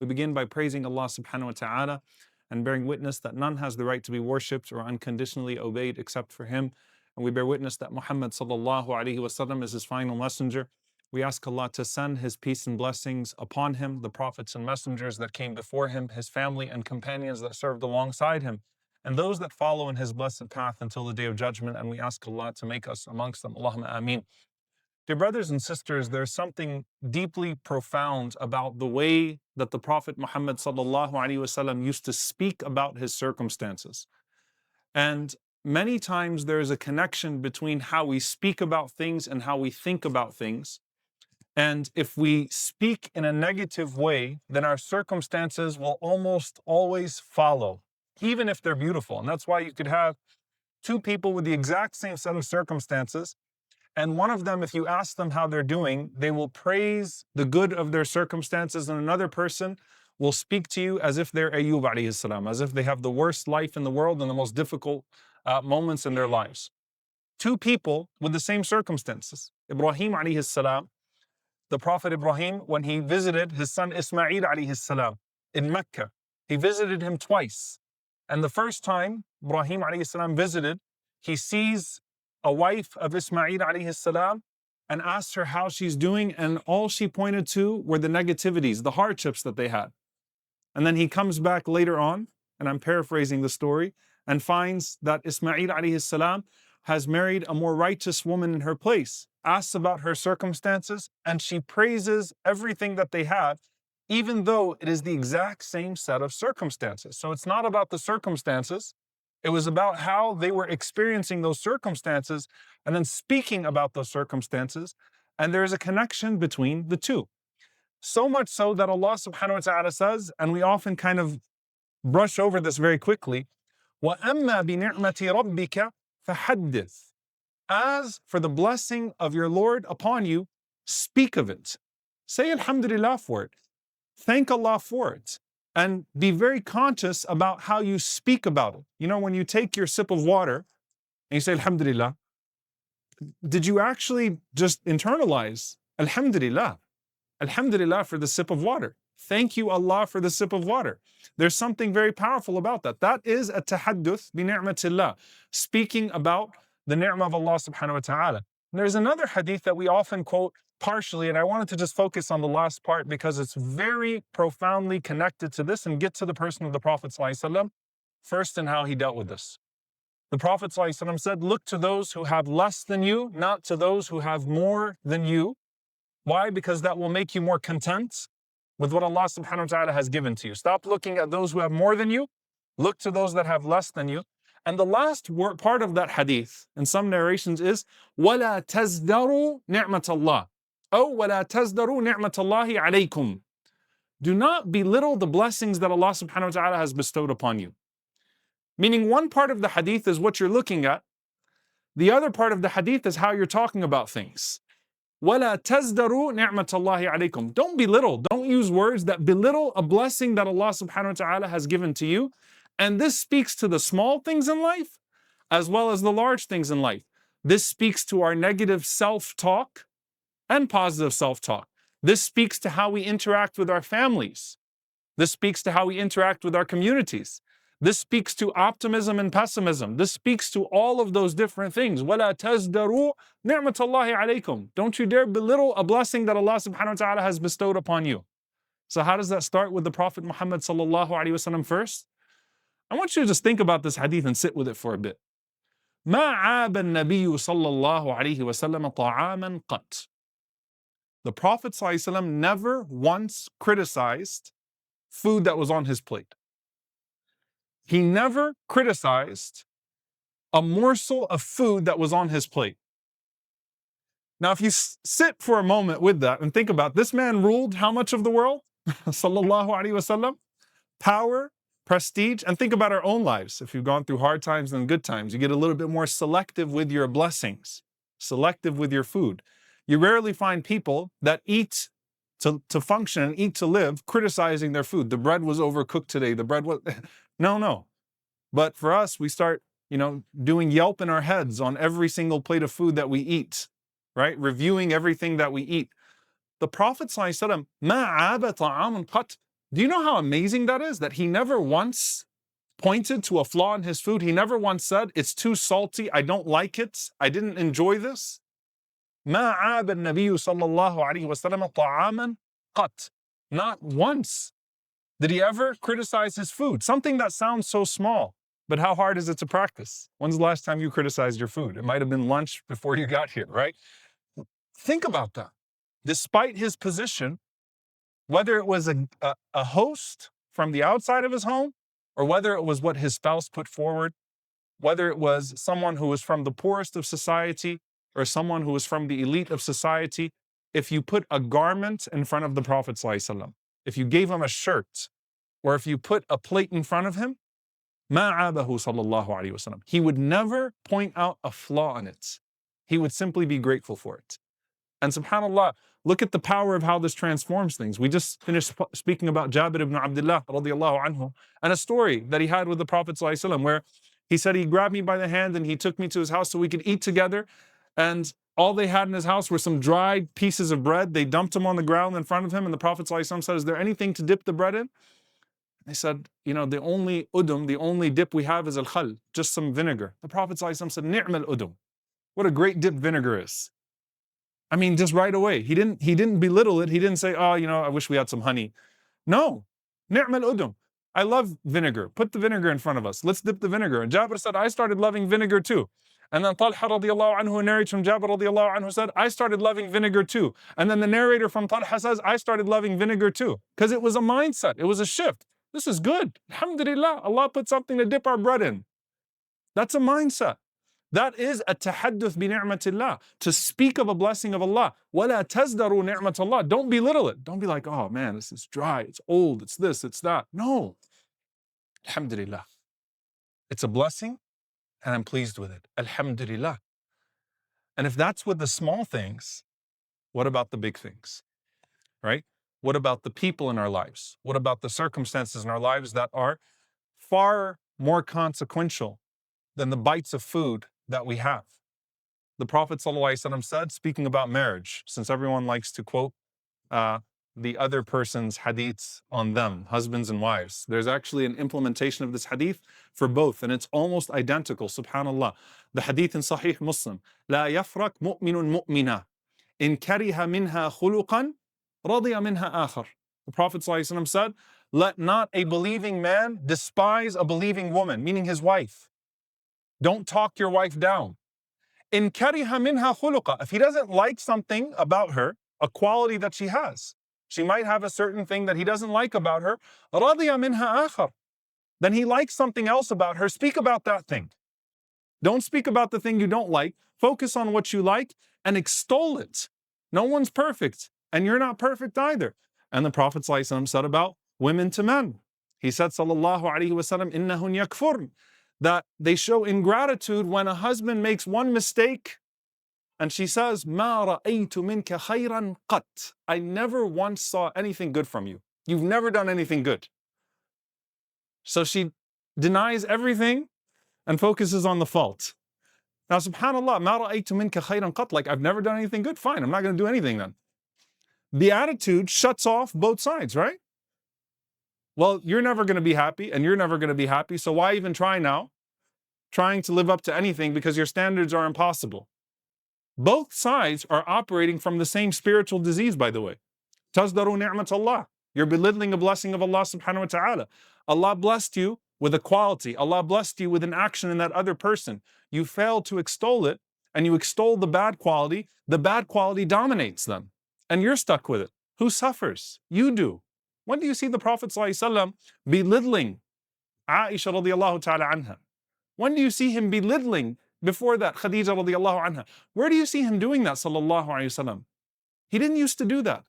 We begin by praising Allah subhanahu wa ta'ala and bearing witness that none has the right to be worshipped or unconditionally obeyed except for Him. And we bear witness that Muhammad sallallahu alaihi wasallam is His final messenger. We ask Allah to send His peace and blessings upon him, the prophets and messengers that came before him, his family and companions that served alongside him, and those that follow in his blessed path until the day of judgment. And we ask Allah to make us amongst them. Allahumma ameen. Dear brothers and sisters, there's something deeply profound about the way that the Prophet Muhammad sallallahu alaihi wasallam used to speak about his circumstances. And many times there is a connection between how we speak about things and how we think about things. And if we speak in a negative way, then our circumstances will almost always follow, even if they're beautiful. And that's why you could have two people with the exact same set of circumstances, and one of them, if you ask them how they're doing, they will praise the good of their circumstances, and another person will speak to you as if they're Ayyub alayhi salam, as if they have the worst life in the world and the most difficult moments in their lives. Two people with the same circumstances. Ibrahim alayhi salam, the Prophet Ibrahim, when he visited his son Ismail alayhi salam in Mecca, he visited him twice. And the first time Ibrahim alayhi salam visited, he sees a wife of Ismail alayhi salam and asks her how she's doing, and all she pointed to were the negativities, the hardships that they had. And then he comes back later on, and I'm paraphrasing the story, and finds that Ismail alayhi salam has married a more righteous woman in her place, asks about her circumstances, and she praises everything that they have, even though it is the exact same set of circumstances. So it's not about the circumstances. It was about how they were experiencing those circumstances and then speaking about those circumstances. And there is a connection between the two. So much so that Allah subhanahu wa ta'ala says, and we often kind of brush over this very quickly, وَأَمَّا بِنِعْمَةِ رَبِّكَ فَحَدِّثْ. As for the blessing of your Lord upon you, speak of it. Say alhamdulillah for it. Thank Allah for it. And be very conscious about how you speak about it. You know, when you take your sip of water and you say alhamdulillah, did you actually just internalize alhamdulillah? Alhamdulillah for the sip of water. Thank you Allah for the sip of water. There's something very powerful about that. That is a tahadduth bi ni'matillah, speaking about the ni'mah of Allah subhanahu wa ta'ala. And there's another hadith that we often quote partially, and I wanted to just focus on the last part because it's very profoundly connected to this and get to the person of the Prophet ﷺ first and how he dealt with this. The Prophet ﷺ said, look to those who have less than you, not to those who have more than you. Why? Because that will make you more content with what Allah subhanahu wa ta'ala has given to you. Stop looking at those who have more than you. Look to those that have less than you. And the last part of that hadith in some narrations is وَلَا تَزْدَرُوا نِعْمَةَ اللَّهِ أو وَلَا تَزْدَرُوا نِعْمَةَ اللَّهِ عَلَيْكُمْ. Do not belittle the blessings that Allah subhanahu wa ta'ala has bestowed upon you. Meaning one part of the hadith is what you're looking at. The other part of the hadith is how you're talking about things. وَلَا تَزْدَرُوا نِعْمَةَ اللَّهِ عَلَيْكُمْ. Don't belittle, don't use words that belittle a blessing that Allah subhanahu wa ta'ala has given to you. And this speaks to the small things in life as well as the large things in life. This speaks to our negative self-talk and positive self-talk. This speaks to how we interact with our families. This speaks to how we interact with our communities. This speaks to optimism and pessimism. This speaks to all of those different things. وَلَا تَزْدَرُوا نِعْمَةَ اللَّهِ عَلَيْكُمْ. Don't you dare belittle a blessing that Allah subhanahu wa ta'ala has bestowed upon you. So how does that start with the Prophet Muhammad sallallahu alaihi wasallam first? I want you to just think about this hadith and sit with it for a bit. مَا عَابَ النَّبِيُّ صَلَّى اللَّهُ عَلَيْهِ وَسَلَّمَ طَعَامًا قَطْ. The Prophet ﷺ never once criticized food that was on his plate. He never criticized a morsel of food that was on his plate. Now, if you sit for a moment with that and think about, this man ruled how much of the world? Sallallahu alaihi wasallam. Power, prestige, and think about our own lives. If you've gone through hard times and good times, you get a little bit more selective with your blessings, selective with your food. You rarely find people that eat to function and eat to live criticizing their food. The bread was overcooked today. The bread was... No. But for us, we start, doing Yelp in our heads on every single plate of food that we eat, right? Reviewing everything that we eat. The Prophet ﷺ, مَا عَابَ طَعَامٌ قَطْ, Do you know how amazing that is? That he never once pointed to a flaw in his food. He never once said, it's too salty, I don't like it, I didn't enjoy this. ما عاب النبي صلى الله عليه وسلم طعاما قط. Not once did he ever criticize his food. Something that sounds so small, but how hard is it to practice? When's the last time you criticized your food? It might have been lunch before you got here, right? Think about that. Despite his position, whether it was a host from the outside of his home, or whether it was what his spouse put forward, whether it was someone who was from the poorest of society or someone who was from the elite of society, if you put a garment in front of the Prophet ﷺ, if you gave him a shirt, or if you put a plate in front of him, مَا عَابَهُ صَلَّى اللَّهُ عَلَيْهِ وَسَلَّمَ. He would never point out a flaw in it. He would simply be grateful for it. And subhanAllah, look at the power of how this transforms things. We just finished speaking about Jabir ibn Abdullah radiallahu anhu, and a story that he had with the Prophet ﷺ, where he said he grabbed me by the hand and he took me to his house so we could eat together. And all they had in his house were some dried pieces of bread. They dumped them on the ground in front of him, and the Prophet ﷺ said, is there anything to dip the bread in? They said, you know, the only udum, the only dip we have is al-khal, just some vinegar. The Prophet ﷺ said, ni'mal udum. What a great dip vinegar is. I mean, just right away. He didn't belittle it. He didn't say, oh, you know, I wish we had some honey. No, ni'mal udum. I love vinegar. Put the vinegar in front of us. Let's dip the vinegar. And Jabir said, I started loving vinegar too. And then Talha radiallahu anhu, who narrates from Jabir radiallahu anhu, said, I started loving vinegar too. And then the narrator from Talha says, I started loving vinegar too. Because it was a mindset. It was a shift. This is good. Alhamdulillah. Allah put something to dip our bread in. That's a mindset. That is a tahadduth bi ni'matillah, to speak of a blessing of Allah. وَلَا تَزْدَرُوا نِعْمَةَ اللَّهِ. Don't belittle it. Don't be like, oh man, this is dry, it's old, it's this, it's that. No. Alhamdulillah. It's a blessing and I'm pleased with it. Alhamdulillah. And if that's with the small things, what about the big things? Right? What about the people in our lives? What about the circumstances in our lives that are far more consequential than the bites of food that we have? The Prophet ﷺ said, speaking about marriage, since everyone likes to quote the other person's hadiths on them, husbands and wives, there's actually an implementation of this hadith for both, and it's almost identical, subhanallah. The hadith in Sahih Muslim, لا يفرق مؤمن مؤمنا إن كره منها خلقا رضي منها آخر. The Prophet ﷺ said, let not a believing man despise a believing woman, meaning his wife. Don't talk your wife down. In kariha minha khuluqa, if he doesn't like something about her, a quality that she has, she might have a certain thing that he doesn't like about her, radiya minha akhar. Then he likes something else about her, speak about that thing. Don't speak about the thing you don't like. Focus on what you like and extol it. No one's perfect, and you're not perfect either. And the Prophet ﷺ said about women to men. He said, sallallahu alaihi wasallam, innahun yakfurn, that they show ingratitude when a husband makes one mistake and she says, مَا رَأَيْتُ مِنْكَ خَيْرًا قَطْ. I never once saw anything good from you. You've never done anything good. So she denies everything and focuses on the fault. Now, subhanAllah, مَا رَأَيْتُ مِنْكَ خَيْرًا قَطْ, like I've never done anything good, fine, I'm not going to do anything then. The attitude shuts off both sides, right? Well, you're never going to be happy and you're never going to be happy, so why even try now? Trying to live up to anything because your standards are impossible. Both sides are operating from the same spiritual disease, by the way. Tazdaru ni'mat Allah. You're belittling a blessing of Allah subhanahu wa ta'ala. Allah blessed you with a quality. Allah blessed you with an action in that other person. You fail to extol it and you extol the bad quality. The bad quality dominates them and you're stuck with it. Who suffers? You do. When do you see the Prophet ﷺ belittling Aisha radiallahu ta'ala anha? When do you see him belittling, before that, Khadija radiallahu anha? Where do you see him doing that, sallallahu alayhi wasallam? He didn't used to do that.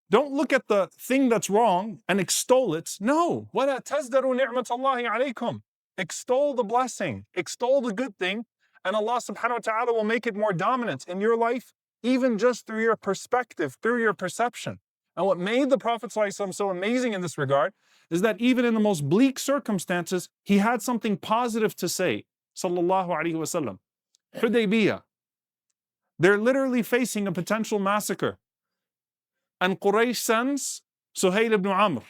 Don't look at the thing that's wrong and extol it. No. وَلَا تَزْدَرُوا نِعْمَةَ اللَّهِ عَلَيْكُمْ. Extol the blessing, extol the good thing, and Allah subhanahu wa ta'ala will make it more dominant in your life, even just through your perspective, through your perception. And what made the Prophet ﷺ so amazing in this regard is that even in the most bleak circumstances, he had something positive to say, sallallahu alaihi wasallam. Hudaybiyah. They're literally facing a potential massacre. And Quraysh sends Suhail ibn Amr,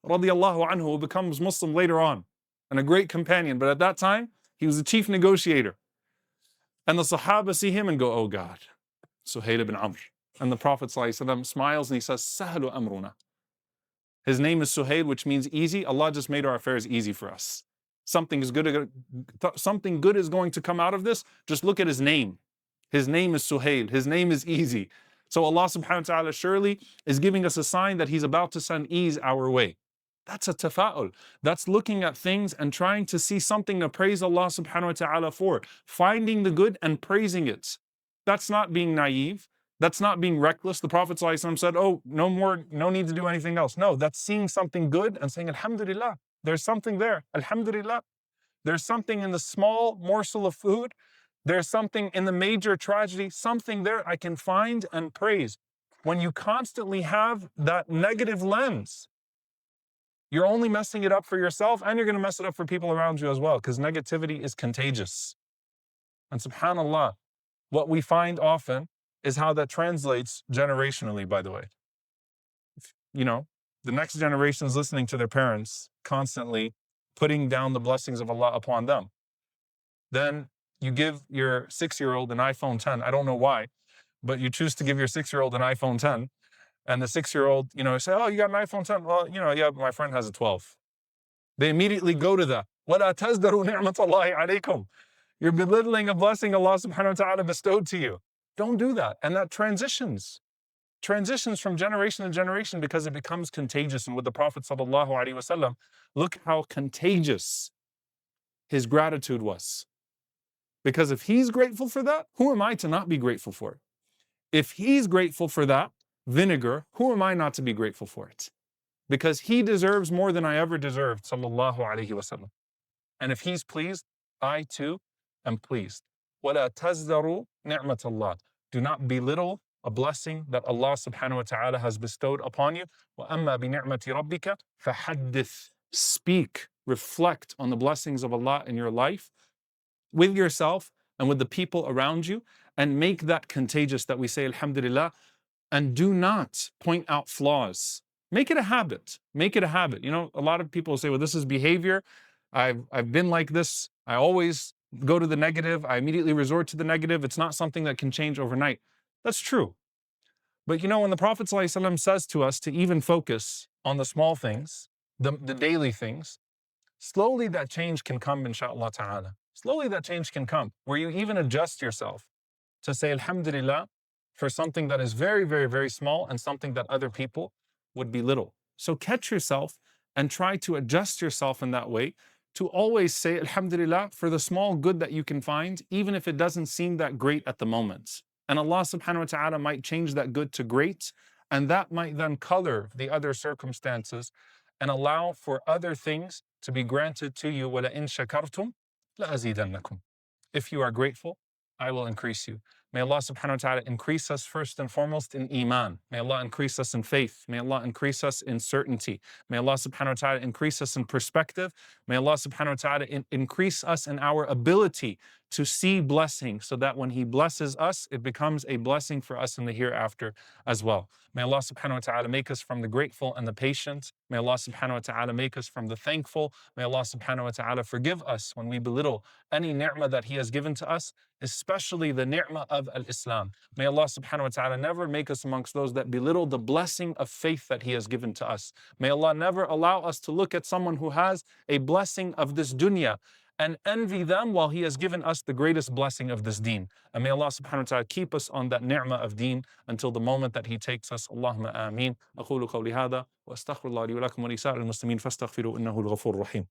radiallahu anhu, who becomes Muslim later on, and a great companion, but at that time, he was the chief negotiator. And the Sahaba see him and go, oh God, Suhail ibn Amr. And the Prophet ﷺ smiles and he says, Sahlu amruna. His name is Suhail, which means easy. Allah just made our affairs easy for us. Something good is going to come out of this. Just look at his name. His name is Suhail. His name is easy. So Allah subhanahu wa ta'ala surely is giving us a sign that He's about to send ease our way. That's a tafa'ul. That's looking at things and trying to see something to praise Allah subhanahu wa ta'ala for. Finding the good and praising it. That's not being naive. That's not being reckless. The Prophet ﷺ said, oh, no need to do anything else. No, that's seeing something good and saying, Alhamdulillah, there's something there. Alhamdulillah. There's something in the small morsel of food. There's something in the major tragedy, something there I can find and praise. When you constantly have that negative lens, you're only messing it up for yourself and you're going to mess it up for people around you as well, because negativity is contagious. And subhanAllah, what we find often is how that translates generationally, by the way. You know, the next generation is listening to their parents constantly putting down the blessings of Allah upon them. Then you give your 6-year-old an iPhone 10. I don't know why, but you choose to give your 6-year-old an iPhone 10. And the 6-year-old, say, oh, you got an iPhone 10? Well, yeah, my friend has a 12. They immediately go to that. وَلَا تَزْدَرُوا نِعْمَةَ اللَّهِ عَلَيْكُمْ. You're belittling a blessing Allah subhanahu wa ta'ala bestowed to you. Don't do that. And that transitions from generation to generation because it becomes contagious. And with the Prophet sallallahu alaihi wasallam, look how contagious his gratitude was. Because if he's grateful for that, who am I to not be grateful for it? If he's grateful for that vinegar, who am I not to be grateful for it? Because he deserves more than I ever deserved, sallallahu alaihi wasallam. And if he's pleased, I too am pleased. وَلَا تَزْدَرُوا نِعْمَةَ اللَّهِ. Do not belittle a blessing that Allah subhanahu wa ta'ala has bestowed upon you. وَأَمَّا بِنِعْمَةِ رَبِّكَ فَحَدِّثْ. Speak, reflect on the blessings of Allah in your life, with yourself and with the people around you, and make that contagious that we say alhamdulillah, and do not point out flaws. Make it a habit. Make it a habit. A lot of people say, well, this is behavior. I've been like this. I always go to the negative. I immediately resort to the negative. It's not something that can change overnight. That's true. But when the Prophet ﷺ says to us to even focus on the small things, the daily things, slowly that change can come, inshaAllah ta'ala. Slowly that change can come, where you even adjust yourself to say alhamdulillah for something that is very, very, very small and something that other people would belittle. So catch yourself and try to adjust yourself in that way to always say alhamdulillah for the small good that you can find, even if it doesn't seem that great at the moment. And Allah subhanahu wa ta'ala might change that good to great, and that might then color the other circumstances and allow for other things to be granted to you. وَلَئِن شَكَرْتُمْ لَأَزِيدَنَّكُمْ. If you are grateful, I will increase you. May Allah subhanahu wa ta'ala increase us first and foremost in iman. May Allah increase us in faith. May Allah increase us in certainty. May Allah subhanahu wa ta'ala increase us in perspective. May Allah subhanahu wa ta'ala increase us in our ability to see blessing, so that when He blesses us, it becomes a blessing for us in the hereafter as well. May Allah subhanahu wa ta'ala make us from the grateful and the patient. May Allah subhanahu wa ta'ala make us from the thankful. May Allah subhanahu wa ta'ala forgive us when we belittle any ni'mah that He has given to us, especially the ni'mah of al-Islam. May Allah subhanahu wa ta'ala never make us amongst those that belittle the blessing of faith that He has given to us. May Allah never allow us to look at someone who has a blessing of this dunya and envy them while He has given us the greatest blessing of this deen. And may Allah subhanahu wa ta'ala keep us on that ni'mah of deen until the moment that He takes us. Allahumma ameen. أقول قولي هذا وأستغفر الله لي ولكم ولسائر المسلمين فاستغفروا إنه الغفور الرحيم.